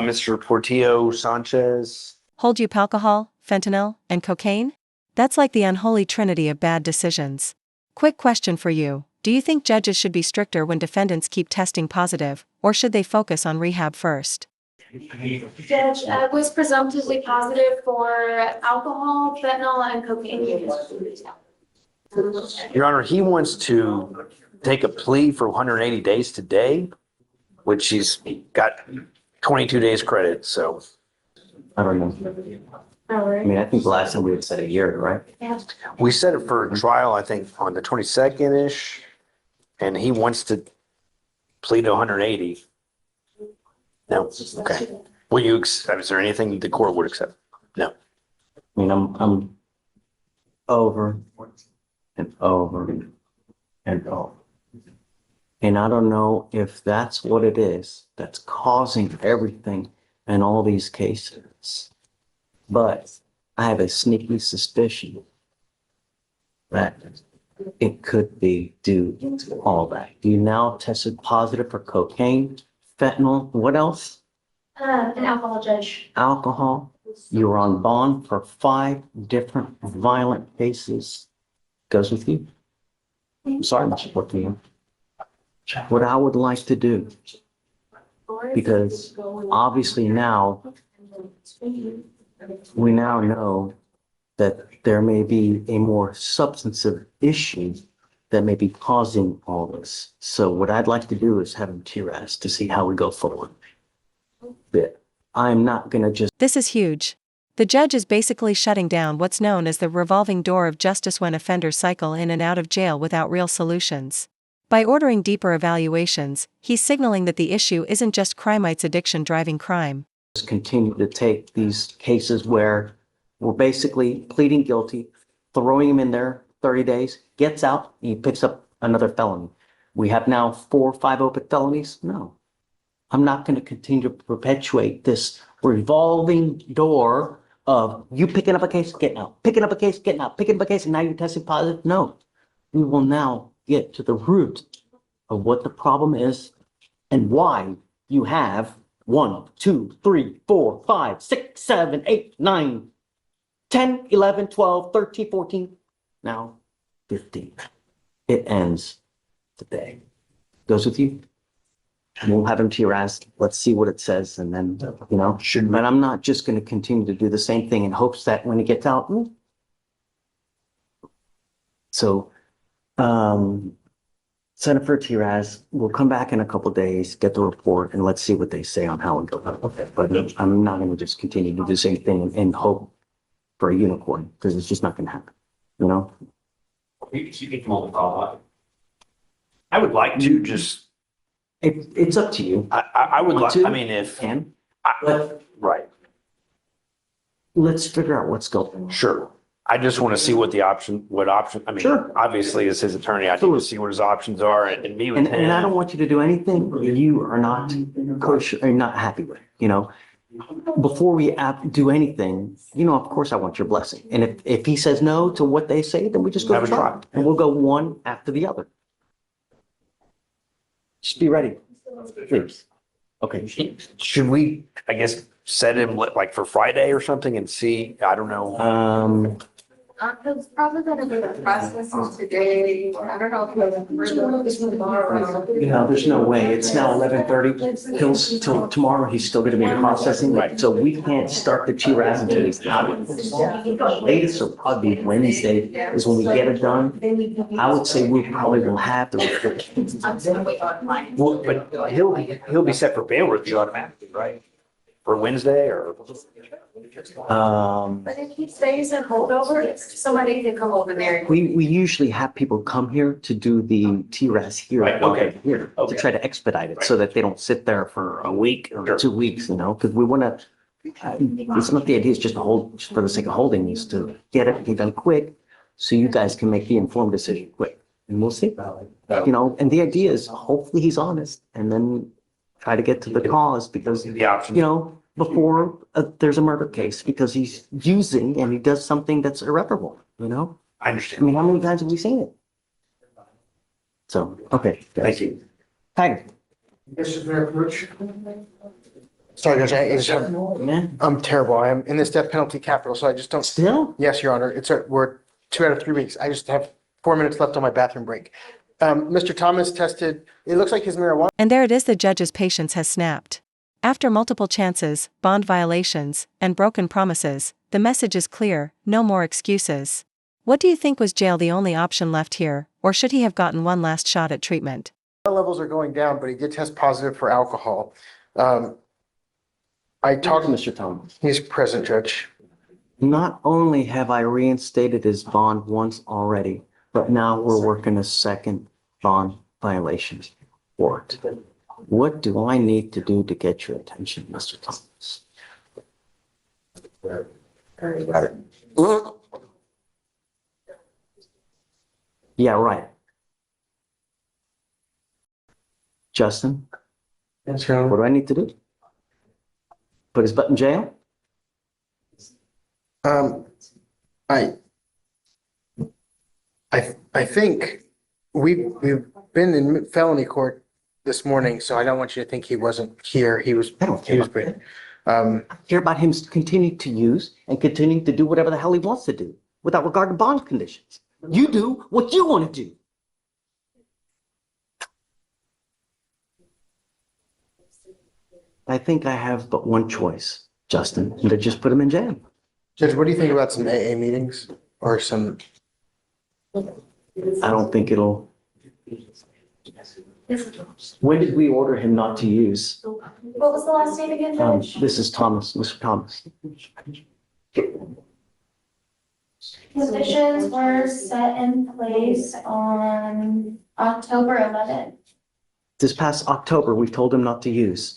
Mr. Portillo Sanchez. Hold you alcohol, fentanyl, and cocaine? That's like the unholy trinity of bad decisions. Quick question for you. Do you think judges should be stricter when defendants keep testing positive, or should they focus on rehab first? Judge was presumptively positive for alcohol, fentanyl, and cocaine. Your Honor, he wants to take a plea for 180 days today, which he's got 22 days credit, so. I don't know. All I right. mean, I think the last time we had said a year, right? Yeah. We set it for trial, I think, on the 22nd-ish, and he wants to plead to 180. No, okay. Will you, is there anything the court would accept? No. I mean, I'm over and over and over. And I don't know if that's what it is that's causing everything in all these cases. But I have a sneaky suspicion that it could be due to all that. You now tested positive for cocaine, fentanyl, what else? An alcohol, judge. Alcohol. You were on bond for 5 different violent cases. Goes with you. I'm sorry, Mr. Portillo. What I would like to do, because obviously now we now know that there may be a more substantive issue that may be causing all this. So what I'd like to do is have him TRAS to see how we go forward. But I'm not going to just. This is huge. The judge is basically shutting down what's known as the revolving door of justice when offenders cycle in and out of jail without real solutions. By ordering deeper evaluations, he's signaling that the issue isn't just crimites' addiction driving crime. Continue to take these cases where we're basically pleading guilty, throwing him in there 30 days, gets out, he picks up another felony. We have now 4 or 5 open felonies. No, I'm not going to continue to perpetuate this revolving door of you picking up a case, getting out, picking up a case, getting out, picking up a case, and now you're testing positive. No, we will now get to the root of what the problem is and why you have 1, 2, 3, 4, 5, 6, 7, 8, 9, 10, 11, 12, 13, 14, now 15. It ends today. Goes with you? And we'll have him TRAS. Let's see what it says. And then, you know, but I'm not just going to continue to do the same thing in hopes that when he gets out. So, send it for TRAS. We'll come back in a couple of days, get the report, and let's see what they say on how it goes. Okay. But I'm not going to just continue to do the same thing and hope for a unicorn, because it's just not going to happen, you know? I would like to just, It's up to you. I would like, Want to? I mean, if, Can, I- but right, let's figure out what's going on. sure. I just want to see what I mean, Sure. obviously as his attorney, I need to Absolutely. see what his options are and meet with And I don't him. want you to do anything you are not kosher, or not happy with, you know? Before we do anything, you know, of course I want your blessing. And if he says no to what they say, then we just go Have to a trial. trial. And we'll go one after the other. Just be ready, please. Okay. Should we, I guess, set him like for Friday or something and see, I don't know. It's probably gonna be the process of today. I don't know if we're doing this tomorrow. You know, there's no way. It's now 11:30. Till tomorrow, he's still gonna be processing. Right. So we can't start the TRAS until he's out. Latest will probably be Wednesday is when we get it done. I would say we probably will have the report. Well, but he'll be set for bail review automatically, right? For Wednesday or? But if he stays in holdover, somebody can come over there. We usually have people come here to do the TRAS here. Right, okay. Here, to Okay. try to expedite it so that they don't sit there for a week or 2 weeks, you know, because we want to, it's not the idea, it's just to hold, just for the sake of holding, is to get everything done quick so you guys can make the informed decision quick. And we'll see, you know, and the idea is hopefully he's honest and then try to get to the cause because, The options. you know, before there's a murder case because he's using and he does something that's irreparable, you know? I I understand. mean, how many times have we seen it? So, okay. Thank you. Tiger. Mr. Mayor Rich. Sorry, Judge, I just have, Man, I'm terrible. I am in this death penalty capital, so I just don't. still? Yes, Your Honor, we're 2 out of 3 weeks. I just have 4 minutes left on my bathroom break. Mr. Thomas tested, it looks like his marijuana. And there it is, the judge's patience has snapped. After multiple chances, bond violations, and broken promises, the message is clear: no more excuses. What do you think, was jail the only option left here, or should he have gotten one last shot at treatment? Levels are going down, but he did test positive for alcohol. I Talk talked, to Mr. Thomas. he's present, Judge. Not only have I reinstated his bond once already, but now we're working a second bond violation warrant. What do I need to do to get your attention, Mr. Thomas? Yeah, right. Justin, Yes, Your what Honor. do I need to do? Put his butt in jail? I think we've been in felony court this morning, so I don't want you to think he wasn't here. He was, I don't care he was, about that. um, I care about him continuing to use and continuing to do whatever the hell he wants to do without regard to bond conditions. You do what you want to do. I think I have but one choice, Justin, and to just put him in jail. Judge, what do you think about some AA meetings or some? I don't think it'll. When did we order him not to use? What was the last name again, Judge? This is Thomas, Mr. Thomas. Conditions were set in place on October 11th. This past October, we told him not to use.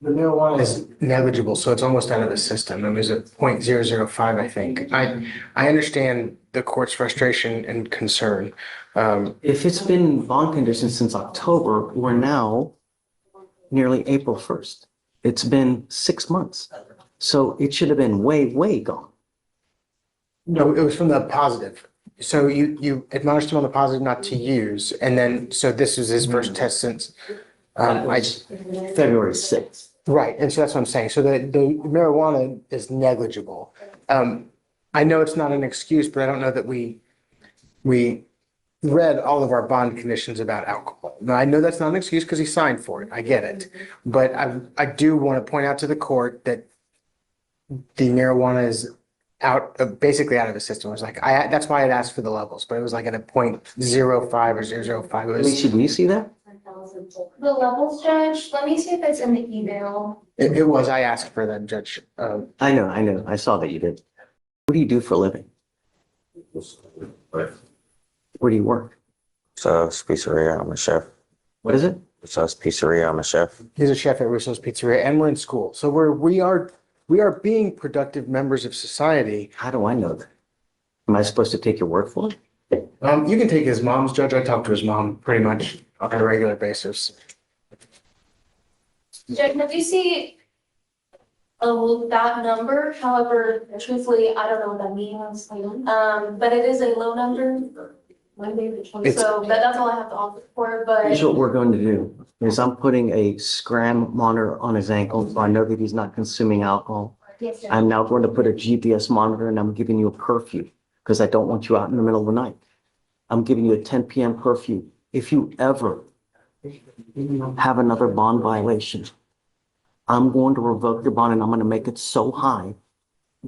The marijuana is negligible, so it's almost out of the system. It was at 0.005, I think. I understand the court's frustration and concern. If it's been bond conditions since October, we're now nearly April 1st. It's been 6 months. So it should have been way, way gone. No, it was from the positive. So you admonished him on the positive not to use, and then, so this was his first test since, February 6th. right, and so that's what I'm saying. So the marijuana is negligible. I know it's not an excuse, but I don't know that we read all of our bond conditions about alcohol. Now, I know that's not an excuse because he signed for it. I get it. But I do want to point out to the court that the marijuana is basically out of the system. It was like, that's why I'd asked for the levels, but it was like at a 0.05 or 0.005. It was, Alicia, do you see that? The levels, Judge, let me see if it's in the email. I asked for them, Judge. I know. I saw that you did. What do you do for a living? Where do you work? It's Pizzeria. I'm a chef. What is it? It's Pizzeria. I'm a chef. He's a chef at Russo's Pizzeria, and we're in school. So we are being productive members of society. How do I know that? Am I supposed to take your word for it? You can take his mom's, Judge. I talk to his mom pretty much on a regular basis. Judge, if you see that number, however, truthfully, I don't know what that means. But it is a low number. So that's all I have to offer for, Here's but what we're going to do, is I'm putting a scram monitor on his ankle, so I know that he's not consuming alcohol. yes, sir. I'm now going to put a GPS monitor and I'm giving you a curfew, because I don't want you out in the middle of the night. I'm giving you a 10 p.m. curfew. If you ever have another bond violation, I'm going to revoke your bond and I'm going to make it so high.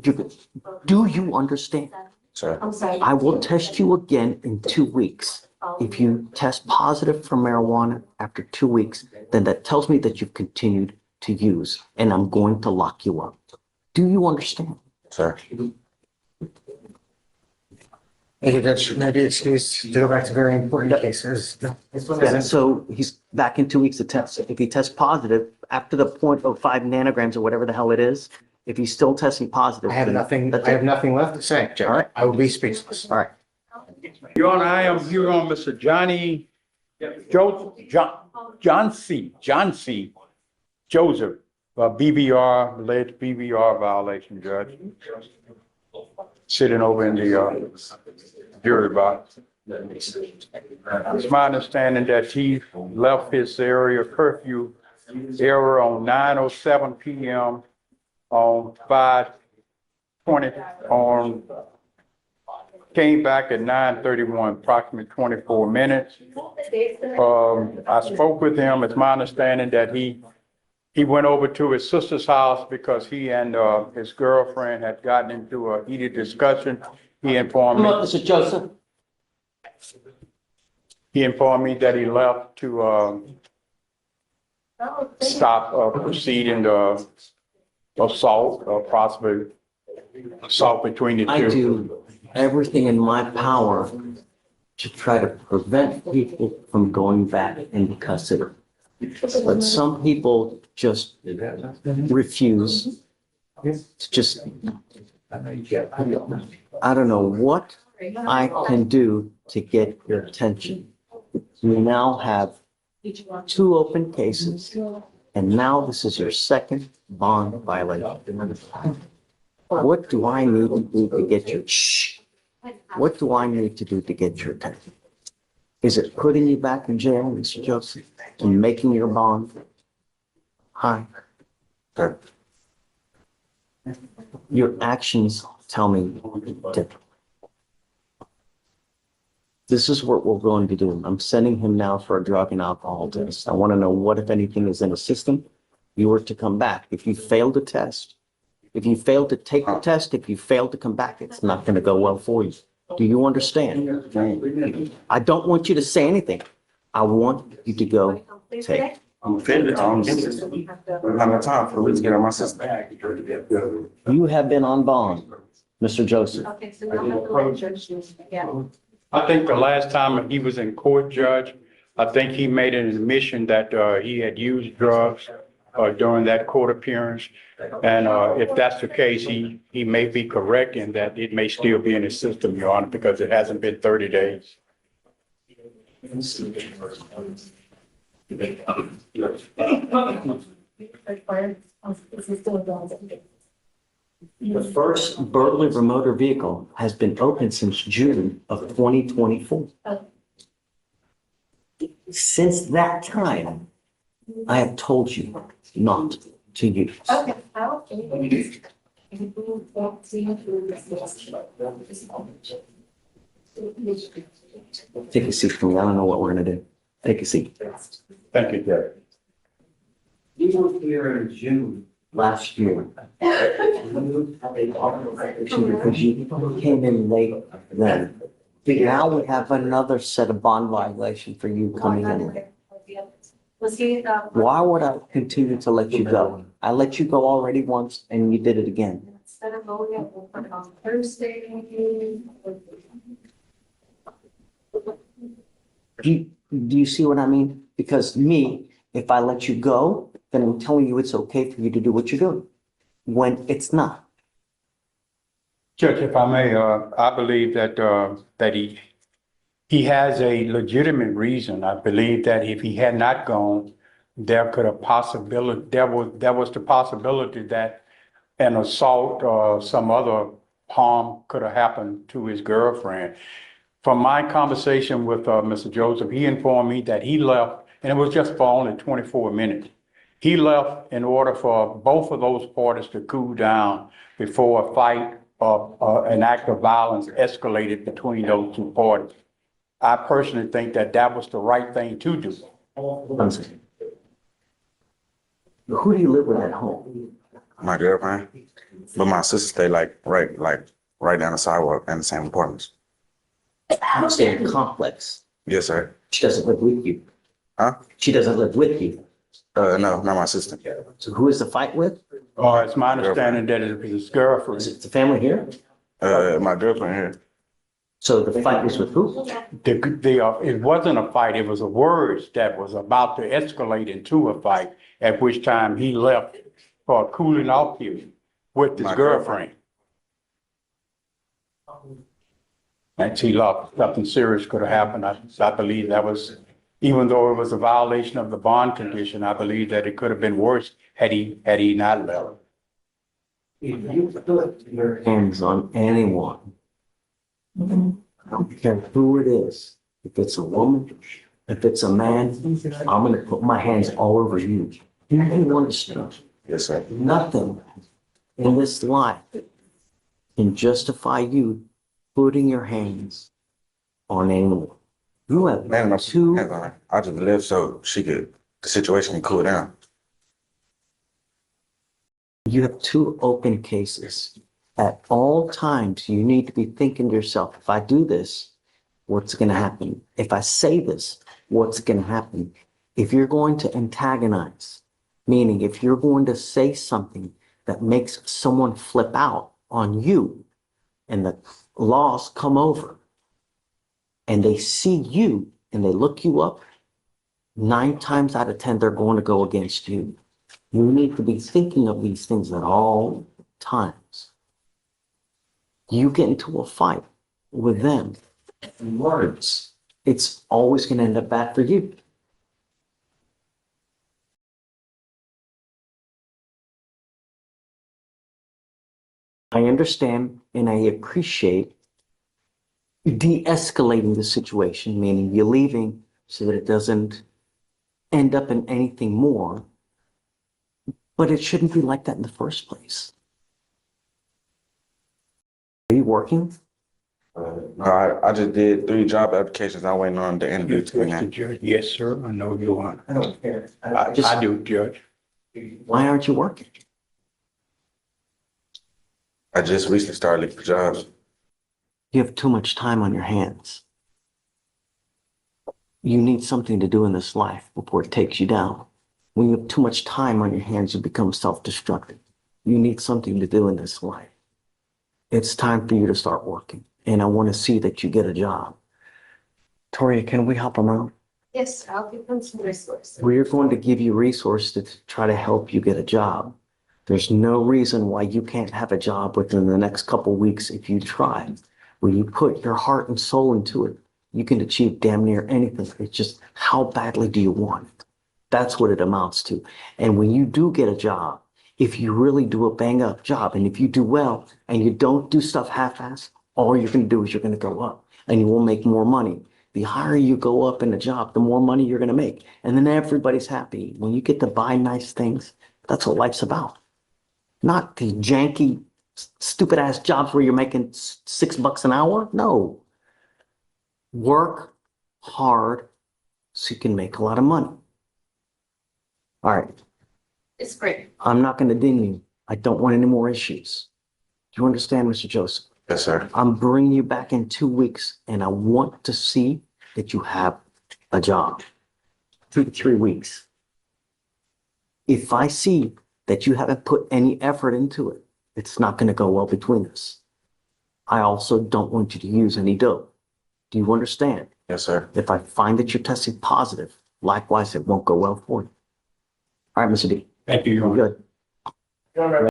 Do you understand? Sir. I'm sorry. I will test you again in 2 weeks. If you test positive for marijuana after 2 weeks, then that tells me that you've continued to use, and I'm going to lock you up. Do you understand? Sir. Thank you, Judge. Maybe excuse to go back to very important cases. Yeah, so he's back in 2 weeks to test. If he tests positive after the 0.05 nanograms or whatever the hell it is, if he's still testing positive. I have then nothing that's I have it. nothing left to say, Judge. All right. I will be speechless. All right. Your Honor, I am here on Mr. John C. Joseph, BBR, alleged BBR violation, Judge. Sitting over in the jury box. It's my understanding that he left his area curfew error on 9:07 PM on 5/20 on, came back at 9:31, approximately 24 minutes. I spoke with him. It's my understanding that he went over to his sister's house because he and his girlfriend had gotten into a heated discussion. He informed Come me. on, Mr. Joseph. He informed me that he left to stop proceeding the assault or possibly assault between the two. I do everything in my power to try to prevent people from going back into custody. But some people just refuse to just, I don't know what I can do to get your attention. We now have 2 open cases, and now this is your second bond violation. What do I need to do to get your, what do I need to do to get your attention? Is it putting you back in jail, Mr. Joseph, and making your bond high? Your actions tell me different. This is what we're going to do. I'm sending him now for a drug and alcohol test. I want to know what, if anything, is in the system. You were to come back. If you fail the test, if you fail to take the test, if you fail to come back, it's not going to go well for you. Do you understand? I don't want you to say anything. I want you to go take. I'm offended. I don't have time for the to get on my system. You have been on bond, Mr. Joseph. I think the last time he was in court, Judge, I think he made an admission that he had used drugs during that court appearance. And if that's the case, he may be correct in that it may still be in his system, Your Honor, because it hasn't been 30 days. The first burglary of a motor vehicle has been open since June of 2024. Since that time, I have told you not to use. Okay. Take a seat for me. I don't know what we're gonna do. Take a seat. Thank you, Judge. You were here in June last year. Because you came in late then. But now we have another set of bond violation for you coming in late. Was he, Why would I continue to let you go? I let you go already once and you did it again. instead of going up, we'll put it on Thursday. Do you see what I mean? Because me, if I let you go, then I'm telling you it's okay for you to do what you're doing, when it's not. Judge, if I may, I believe that he has a legitimate reason. I believe that if he had not gone, there was the possibility that an assault or some other harm could have happened to his girlfriend. From my conversation with Mr. Joseph, he informed me that he left, and it was just for only 24 minutes. He left in order for both of those parties to cool down before a fight or an act of violence escalated between those two parties. I personally think that that was the right thing to do. One second. Who do you live with at home? My girlfriend, but my sister stay right down the sidewalk in the same apartments. You stay in a complex. Yes, sir. She doesn't live with you. Huh? She doesn't live with you. No, not my sister. So who is the fight with? It's my understanding that it was his Is girlfriend. it the family here? My girlfriend here. So the fight was with who? It wasn't a fight, it was a words that was about to escalate into a fight, at which time he left for a cooling off period with his My girlfriend. And he left, nothing serious could have happened. I believe that was, even though it was a violation of the bond condition, I believe that it could have been worse had he not left. If you put your hands on anyone, I don't care who it is, if it's a woman, if it's a man, I'm gonna put my hands all over you. You do understand, Yes, sir. nothing in this life can justify you putting your hands on anyone. You have Man, my two, hands on her. I just left so the situation can cool down. you have two open cases. At all times, you need to be thinking to yourself, if I do this, what's going to happen? If I say this, what's going to happen? If you're going to antagonize, meaning if you're going to say something that makes someone flip out on you and the laws come over and they see you and they look you up, 9 times out of 10, they're going to go against you. You need to be thinking of these things at all times. You get into a fight with them, words, it's always going to end up bad for you. I understand and I appreciate de-escalating the situation, meaning you're leaving so that it doesn't end up in anything more. But it shouldn't be like that in the first place. Are you working? No, I just did 3 job applications. I'm waiting on the interview You to be trust the made. judge? Yes, sir. I know you are. I don't care. I do, Judge. Why aren't you working? I just recently started looking for jobs. You have too much time on your hands. You need something to do in this life before it takes you down. When you have too much time on your hands, you become self-destructive. You need something to do in this life. It's time for you to start working. And I want to see that you get a job. Toria, can we help around? Yes, I'll give them some resources. We're going to give you resources to try to help you get a job. There's no reason why you can't have a job within the next couple weeks if you try. When you put your heart and soul into it, you can achieve damn near anything. It's just how badly do you want it? That's what it amounts to. And when you do get a job, if you really do a bang up job, and if you do well and you don't do stuff half-assed, all you're going to do is you're going to go up and you will make more money. The higher you go up in a job, the more money you're going to make. And then everybody's happy. When you get to buy nice things, that's what life's about. Not the janky, stupid ass jobs where you're making $6 an hour. No. Work hard so you can make a lot of money. All right. It's great. I'm not going to ding you. I don't want any more issues. Do you understand, Mr. Joseph? Yes, sir. I'm bringing you back in 2 weeks and I want to see that you have a job. 2 to 3 weeks. If I see that you haven't put any effort into it, it's not going to go well between us. I also don't want you to use any dope. Do you understand? Yes, sir. If I find that you're testing positive, likewise, it won't go well for you. All right, Mr. D. Thank you, Your You're Honor. good.